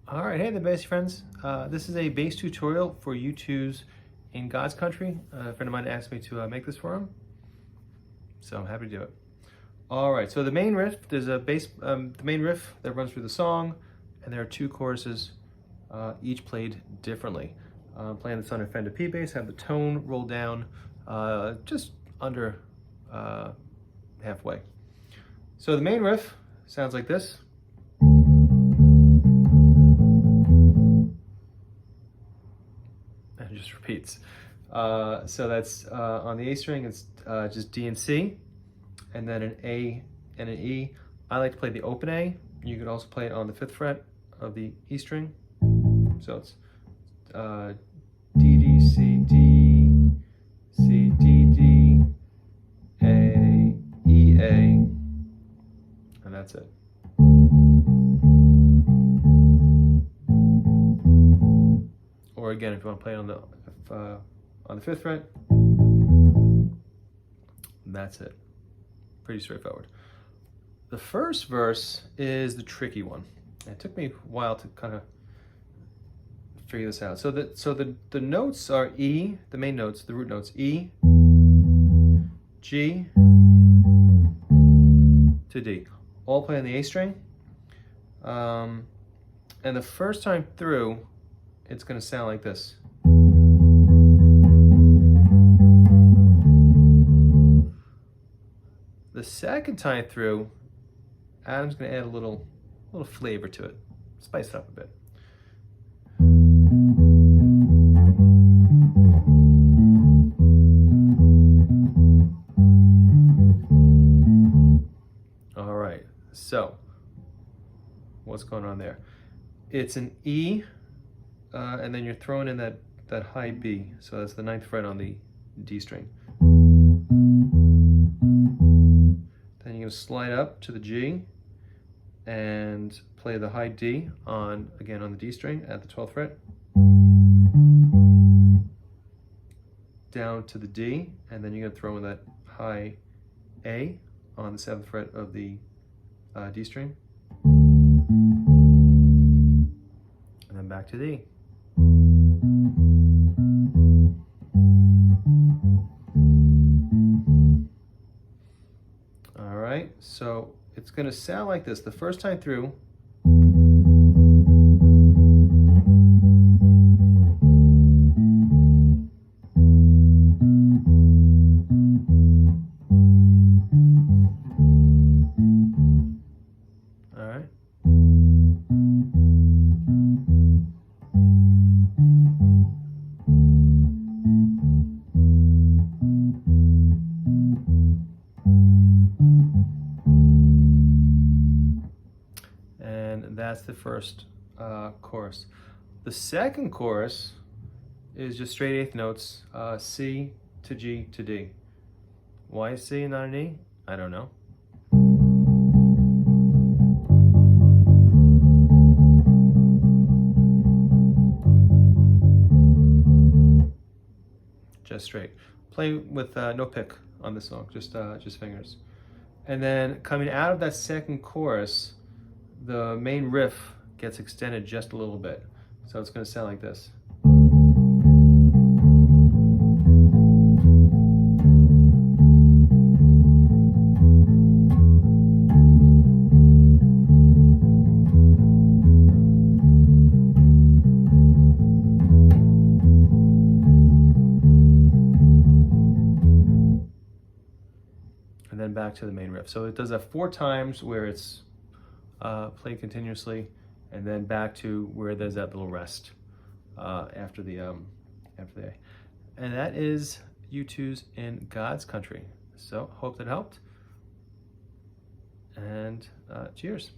All right, hey there, bass friends. This is a bass tutorial for U2's In God's Country. A friend of mine asked me to make this for him, so I'm happy to do it. All right, so the main riff, there's a bass, the main riff that runs through the song, and there are two choruses, each played differently. I'm playing this on a Fender P bass, have the tone rolled down just under halfway. So the main riff sounds like this. And it just repeats. So that's on the A string, it's just D and C, and then an A and an E. I like to play the open A. You could also play it on the 5th fret of the E string. So it's D, D, C, D, C, D, D, A, E, A, and that's it. Or again, if you want to play it on the 5th fret, that's it. Pretty straightforward. The first verse is the tricky one. It took me a while to kind of figure this out. So the notes are E, the main notes, the root notes, E, G to D. All play on the A string. And the first time through, it's going to sound like this. The second time through, Adam's going to add a little flavor to it, spice it up a bit. All right, so what's going on there? It's an E, and then you're throwing in that high B, so that's the 9th fret on the D string. Then you're going to slide up to the G and play the high D again on the D string at the 12th fret. Down to the D, and then you're going to throw in that high A on the 7th fret of the D string. And then back to D. All right, so it's going to sound like this the first time through. All right. And that's the first chorus. The second chorus is just straight 8th notes, C to G to D. Why C and not an E? I don't know. Just straight. Play with no pick on this song, just fingers. And then coming out of that second chorus, the main riff gets extended just a little bit. So it's going to sound like this. And then back to the main riff. So it does that 4 times where it's played continuously, and then back to where there's that little rest after the A. And that is U2's In God's Country. So hope that helped, and cheers.